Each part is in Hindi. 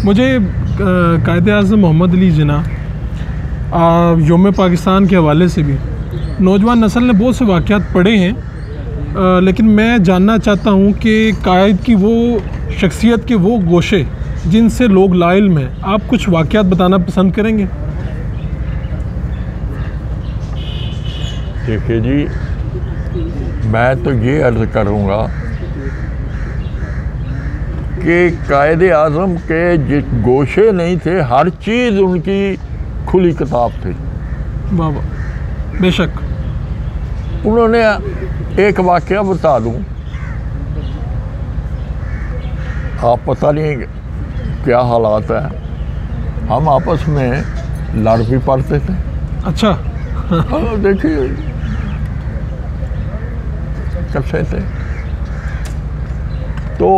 मुझे कायद-ए-आज़म मोहम्मद अली जिन्ना यौम पाकिस्तान के हवाले से भी नौजवान नस्ल ने बहुत से वाक़यात पढ़े हैं, लेकिन मैं जानना चाहता हूँ कि कायद की वो शख्सियत के वो गोशे जिनसे लोग लाइल्म हैं, आप कुछ वाक़यात बताना पसंद करेंगे? देखिए जी, मैं तो ये अर्ज़ करूँगा कि कायद-ए-आज़म के जिस गोशे नहीं थे, हर चीज़ उनकी खुली किताब थी। वाह वाह, बेशक। उन्होंने एक वाक़या बता दूँ, आप पता नहीं क्या हालात है, हम आपस में लड़ भी पड़ते थे। अच्छा। हाँ, देखिए कैसे थे। तो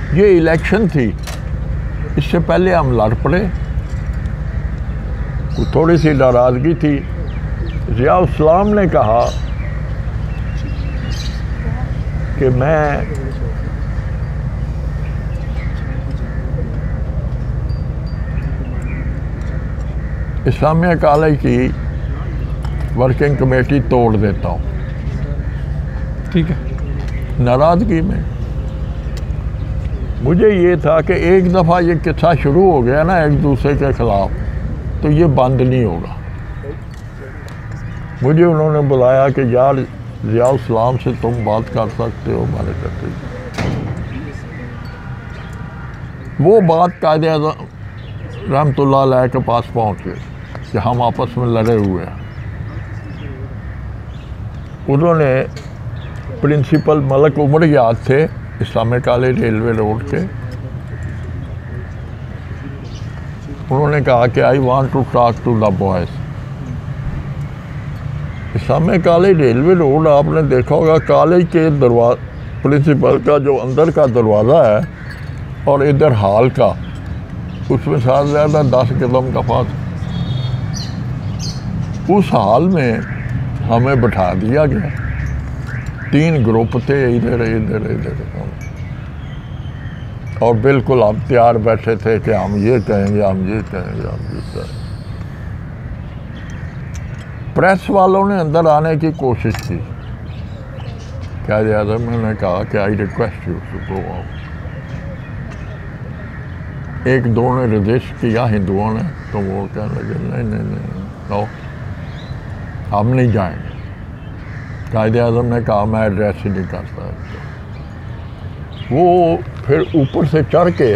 ये इलेक्शन थी, इससे पहले हम लड़ पड़े, थोड़ी सी नाराज़गी थी। ज़िया इस्लाम ने कहा कि मैं इस्लामिया कॉलेज की वर्किंग कमेटी तोड़ देता हूँ। ठीक है। नाराज़गी में मुझे ये था कि एक दफ़ा ये किस्सा शुरू हो गया ना एक दूसरे के ख़िलाफ़, तो ये बंद नहीं होगा। मुझे उन्होंने बुलाया कि यार ज़िया इस्लाम से तुम बात कर सकते हो, मैंने कहते वो बात कायद-ए-आज़म रहमतुल्लाह अलैह के पास पहुँच गई कि हम आपस में लड़े हुए हैं। उन्होंने प्रिंसिपल मलक उमर याद थे, इस्लामिक कॉलेज रेलवे रोड के, उन्होंने कहा कि I want to talk to the boys. Islamic college railway road, आपने देखा होगा कॉलेज के प्रिंसिपल का जो अंदर का दरवाज़ा है और इधर हॉल का, उसमें साथ ज़्यादा 10 कदम का फासला। उस हॉल में हमें बैठा दिया गया, 3 ग्रुप थे, इधर इधर इधर, और बिल्कुल हम तैयार बैठे थे कि हम ये कहेंगे, हम ये कहेंगे, हम ये कहेंगे। प्रेस वालों ने अंदर आने की कोशिश की। कायद-ए-आज़म ने कहा कि I request you to go out. एक दो ने रजिस्ट किया हिंदुओं ने, तो वो कहने लगे नहीं नहीं नहीं नो, हम नहीं जाएंगे। कायद-ए-आज़म ने कहा मैं एड्रेस ही नहीं कर सकता। वो फिर ऊपर से चढ़ के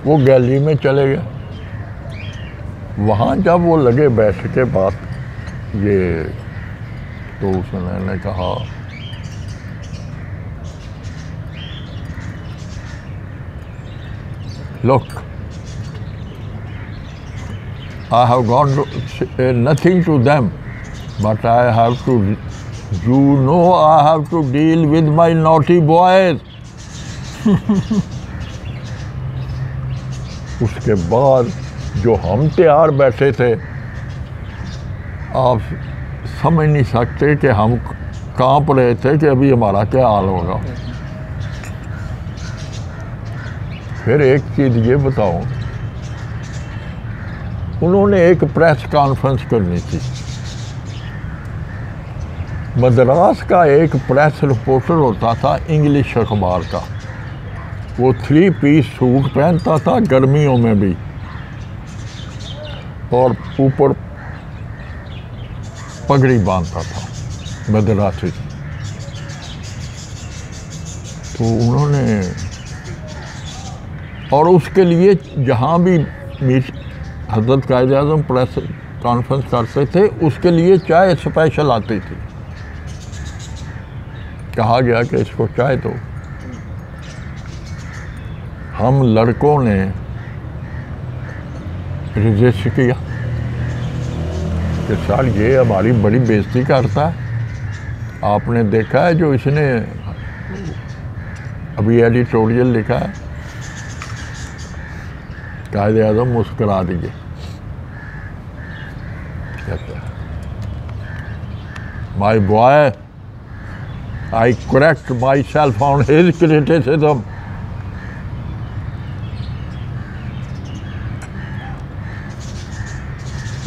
वो गैलरी में चले गए। वहाँ जब वो लगे बैठ के बात ये, तो उसने कहा look, I have gone to say nothing to them, but I have to, you know, I have to deal with my naughty boys. उसके बाद जो हम तैयार बैठे थे, आप समझ नहीं सकते कि हम कांप रहे थे कि अभी हमारा क्या हाल होगा। फिर एक चीज़ ये बताऊं, उन्होंने एक प्रेस कॉन्फ्रेंस करनी थी। मद्रास का एक प्रेस रिपोर्टर होता था इंग्लिश अखबार का, वो 3 पीस सूट पहनता था गर्मियों में भी, और ऊपर पगड़ी बांधता था मद्रासी। तो उन्होंने, और उसके लिए जहाँ भी हज़रत कायद-ए-आज़म प्रेस कॉन्फ्रेंस करते थे, उसके लिए चाय स्पेशल आती थी। कहा गया कि इसको चाय दो। हम लड़कों ने रजिस्ट किया कि सर ये हमारी बड़ी बेइज्जती करता है। आपने देखा है जो इसने अभी एडिटोरियल लिखा है। कायद-ए-आज़म मुस्कुरा दिए, कहता है my boy, I correct my self on his criticism.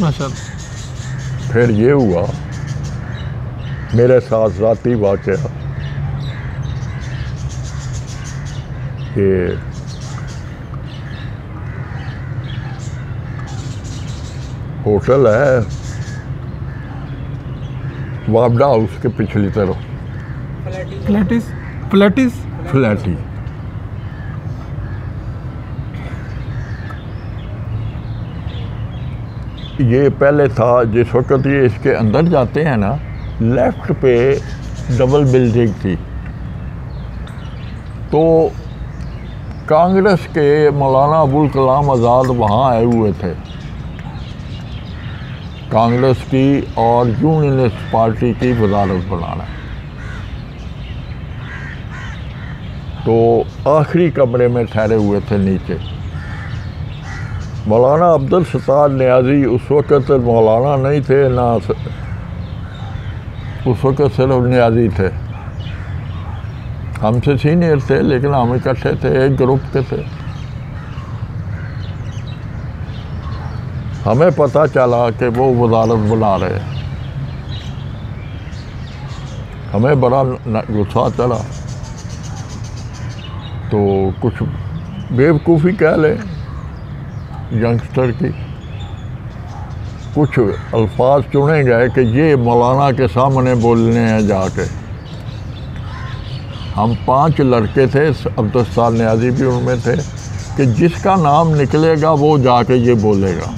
माशाअल्लाह। फिर ये हुआ मेरे साथ ज़ाती वाक़या कि होटल है वापडा हाउस के पिछली तरफ, फ्लैटी। ये पहले था, जिस वक्त ये इसके अंदर जाते हैं ना, लेफ्ट पे डबल बिल्डिंग थी। तो कांग्रेस के मौलाना अबुल कलाम आज़ाद वहाँ आए हुए थे, कांग्रेस की और यूनियनिस्ट पार्टी की वजारत बनाना। तो आखिरी कमरे में ठहरे हुए थे नीचे। मौलाना अब्दुल सत्तार नियाज़ी उस वक़्त मौलाना नहीं थे ना, उस वक़्त सिर्फ नियाज़ी थे, हमसे सीनियर थे लेकिन हम इकट्ठे थे, एक ग्रुप के थे। हमें पता चला कि वो वजारत बना रहे, हमें बड़ा गुस्सा चला। तो कुछ बेवकूफ़ी कह ले यंगस्टर की, कुछ अल्फाज चुने गए कि ये मौलाना के सामने बोलने हैं जाके। हम 5 लड़के थे, अब्दुल सत्तार नियाज़ी भी उनमें थे, कि जिसका नाम निकलेगा वो जाके ये बोलेगा।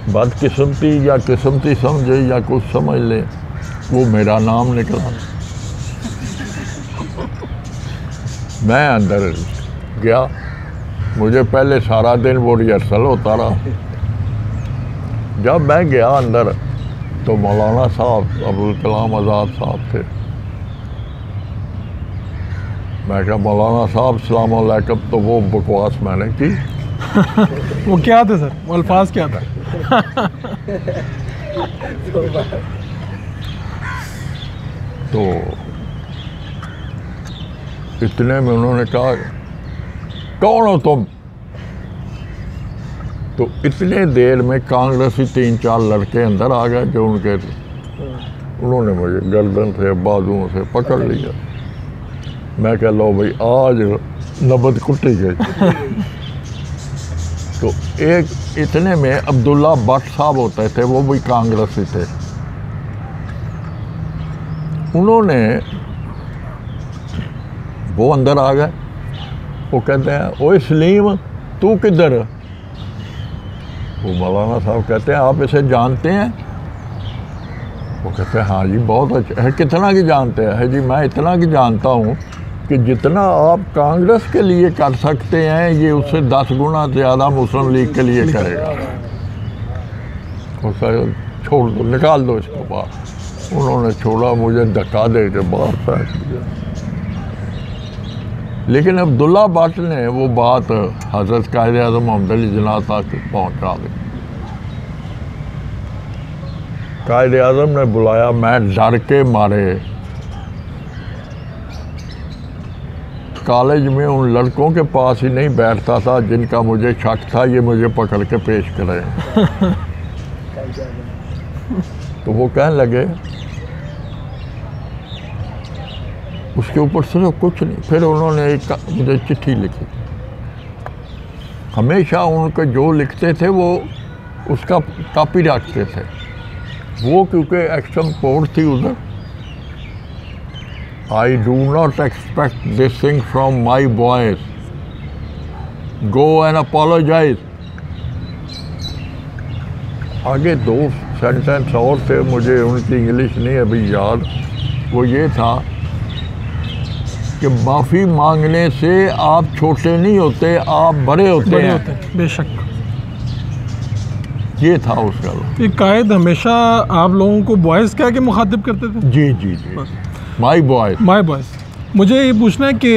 बदकिस्मती या किस्मती समझे या कुछ समझ ले, वो मेरा नाम निकला। मैं अंदर गया, मुझे पहले सारा दिन वो रिहर्सल होता रहा। जब मैं गया अंदर तो मौलाना साहब अबुल कलाम आज़ाद साहब थे। मैं कहा मौलाना साहब अस्सलाम वालेकुम। तो वो बकवास मैंने की। वो क्या थे सर, वो अल्फाज क्या था? तो इतने में उन्होंने कहा कौन हो तुम? तो इतने देर में कांग्रेसी 3-4 लड़के अंदर आ गए जो उनके थे। उन्होंने मुझे गर्दन से बाजुओं से पकड़ लिया। मैं कह लो भाई आज नबद कुटी गई। तो एक इतने में अब्दुल्ला भट्ट साहब होते थे, वो भी कांग्रेसी थे। उन्होंने वो अंदर आ गए। वो कहते हैं ओए सलीम तू किधर? वो मौलाना साहब कहते हैं आप इसे जानते हैं? वो कहते हैं हाँ जी बहुत अच्छा है। कितना की जानते हैं? है जी मैं इतना की जानता हूँ कि जितना आप कांग्रेस के लिए कर सकते हैं ये उससे 10 गुना ज़्यादा मुस्लिम लीग के लिए करेगा। उसका छोड़ दो, निकाल दो इसको बाहर। उन्होंने छोड़ा, मुझे धक्का दे के बाहर फेंक दिया। लेकिन अब्दुल्ला भट्ट ने वो बात हज़रत कायद आज़म मोहम्मद अली जिन्ना तक पहुँचा दी। कायद आज़म ने बुलाया, मैं डर के मारे कॉलेज में उन लड़कों के पास ही नहीं बैठता था जिनका मुझे शक था ये मुझे पकड़ के पेश करें। तो वो कहने लगे उसके ऊपर सिर्फ कुछ नहीं। फिर उन्होंने एक मुझे चिट्ठी लिखी। हमेशा उनके जो लिखते थे वो उसका कॉपी रखते थे। वो क्योंकि एक्शन कोर्ट थी उधर। I do not expect this thing from my boys, go and apologise. आगे 2 सेंटेंस और थे, मुझे उनकी इंग्लिश नहीं अभी याद। वो ये था कि माफ़ी मांगने से आप छोटे नहीं होते, आप बड़े होते हैं। बेशक ये था उसका। ये कायद हमेशा आप लोगों को बॉयज़ कह के मुखातिब करते थे? जी जी जी, माई बॉयज़। माई बॉयज़। मुझे ये पूछना है कि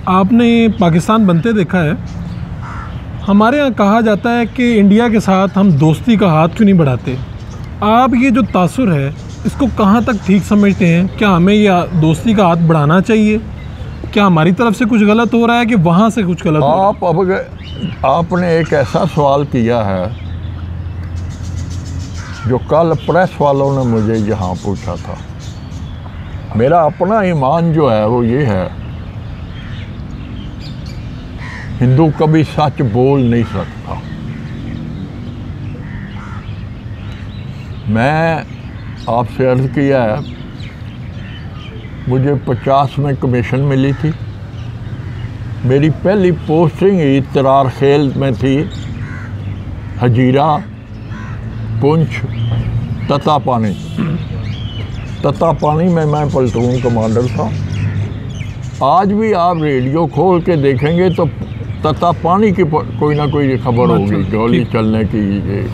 आपने पाकिस्तान बनते देखा है। हमारे यहाँ कहा जाता है कि इंडिया के साथ हम दोस्ती का हाथ क्यों नहीं बढ़ाते? आप ये जो तासुर है इसको कहाँ तक ठीक समझते हैं? क्या हमें यह दोस्ती का हाथ बढ़ाना चाहिए क्या हमारी तरफ से कुछ गलत हो रहा है कि वहाँ से कुछ गलत हो रहा है? आपने एक ऐसा सवाल किया है जो कल प्रेस वालों ने मुझे यहाँ पूछा था। मेरा अपना ईमान जो है वो ये है, हिंदू कभी सच बोल नहीं सकता। मैं आपसे अर्ज़ किया है, मुझे 50 में कमीशन मिली थी। मेरी पहली पोस्टिंग ही तरार खेल में थी, हजीरा, पुंछ, तत्तापानी। तत्तापानी में मैं प्लाटून कमांडर था। आज भी आप रेडियो खोल के देखेंगे तो तत्तापानी की कोई ना कोई खबर होगी, गोली चलने की। ये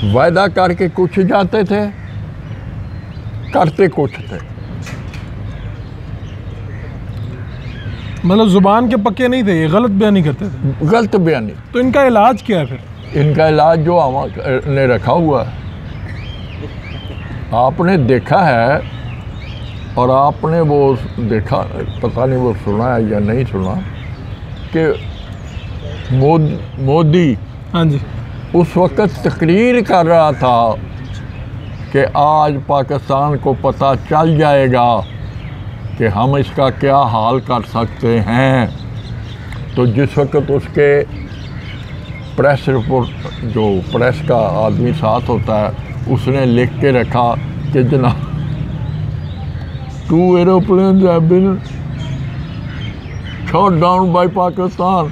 वायदा करके कुछ जाते थे, करते कुछ थे। मतलब जुबान के पक्के नहीं थे, ये गलत बयानी करते थे। गलत बयानी। तो इनका इलाज क्या है फिर? इनका इलाज जो ने रखा हुआ है, आपने देखा है और आपने वो देखा, पता नहीं वो सुना है या नहीं सुना, कि मोदी हाँ जी उस वक्त तकरीर कर रहा था कि आज पाकिस्तान को पता चल जाएगा कि हम इसका क्या हाल कर सकते हैं। तो जिस वक्त उसके प्रेस रिपोर्ट, जो प्रेस का आदमी साथ होता है, उसने लिख के रखा कि जनाब 2 aeroplanes have been shot down by Pakistan.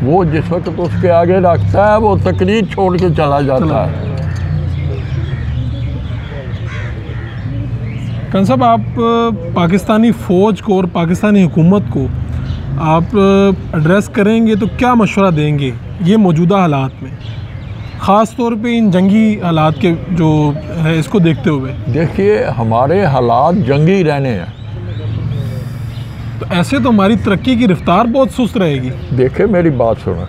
वो जिस वक्त उसके आगे रखता है, वो तकरीर छोड़ के चला जाता है। खान साहब, आप पाकिस्तानी फ़ौज को और पाकिस्तानी हुकूमत को आप एड्रेस करेंगे तो क्या मशवरा देंगे ये मौजूदा हालात में, ख़ास तौर पे इन जंगी हालात के जो है इसको देखते हुए? देखिए, हमारे हालात जंगी रहने हैं, तो ऐसे तो हमारी तरक्की की रफ्तार बहुत सुस्त रहेगी। देखिए मेरी बात सुनो,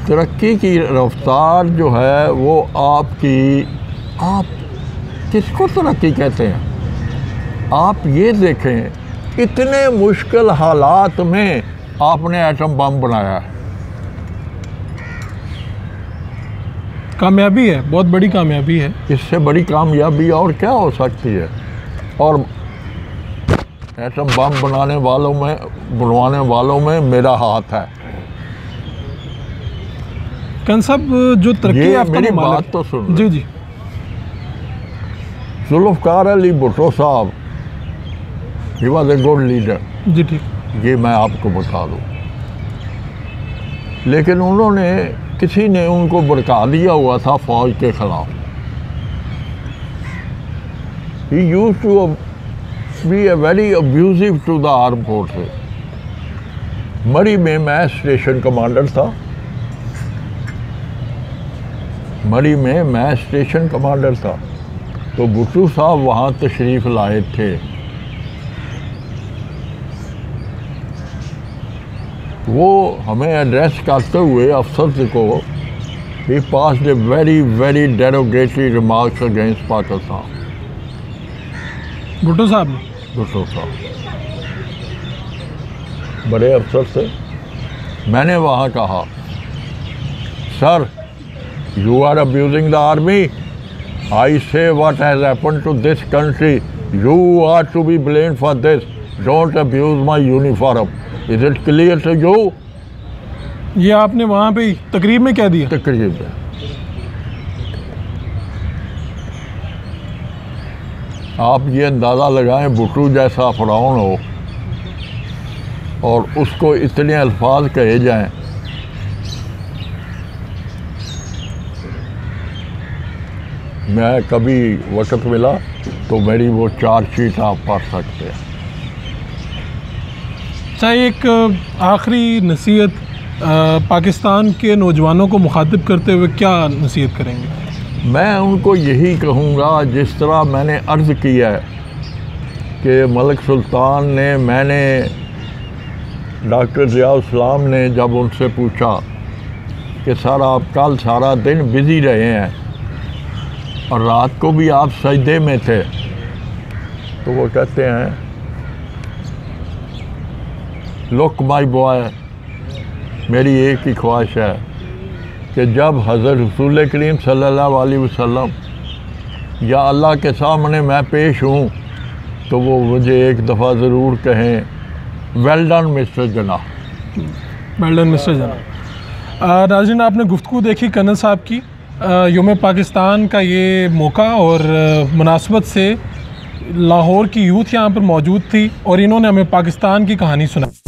तरक्की की रफ्तार जो है वो आप किसको तरक्की कहते हैं? आप ये देखें, इतने मुश्किल हालात में आपने एटम बम बनाया है। कामयाबी है, बहुत बड़ी कामयाबी है। इससे बड़ी कामयाबी और क्या हो सकती है? और एटम बम बनवाने वालों में मेरा हाथ है। खान साहब, जो तरक्की याफ्ता मेरी बात तो सुन। जी। जुल्फ़िकार अली भुट्टो साहब, he was a good leader. जी ठीक। ये मैं आपको बता दूँ, लेकिन उन्होंने, किसी ने उनको भड़का दिया हुआ था फ़ौज के ख़िलाफ़। He used to be a very abusive to the armed forces. Murree में मैं स्टेशन कमांडर था। तो भुट्टो साहब वहाँ तशरीफ़ लाए थे। वो हमें एड्रेस करते हुए अफसर को, he passed a very very derogatory remarks against Pakistan. Bhutto साहब बड़े अफसर से मैंने वहाँ कहा, sir, you are abusing the army. I say what has happened to this country. You are to be blamed for this. Don't abuse my uniform. Is it clear to you? ये आपने वहाँ पे तकरीब में क्या दिया? तकरीब में। आप ये अंदाज़ा लगाएं, भुट्टो जैसा फ़िरौन हो और उसको इतने अल्फाज कहे जाएं। मैं कभी वक्त मिला तो मेरी वो चार्जशीट आप पढ़ सकते हैं। चाहे एक आखिरी नसीहत पाकिस्तान के नौजवानों को मुखातिब करते हुए क्या नसीहत करेंगे? मैं उनको यही कहूँगा, जिस तरह मैंने अर्ज़ किया है कि मलिक सुल्तान ने, मैंने, डॉक्टर ज़िया इस्लाम ने जब उनसे पूछा कि सर आप कल सारा दिन बिज़ी रहे हैं, और रात को भी आप सजदे में थे, तो वो कहते हैं लुक माई बॉय, मेरी एक ही ख्वाहिश है कि जब हज़रत रसूल करीम सल्लल्लाहु अलैहि वसल्लम या अल्लाह के सामने मैं पेश हूँ तो वो मुझे एक दफ़ा ज़रूर कहें वेल डन मिस्टर जना। वेल डन मिस्टर जना। नाज़रीन, आपने गुफ्तगू देखी कर्नल साहब की। यौम पाकिस्तान का ये मौका और मुनासबत से लाहौर की यूथ यहाँ पर मौजूद थी और इन्होंने हमें पाकिस्तान की कहानी सुनाई।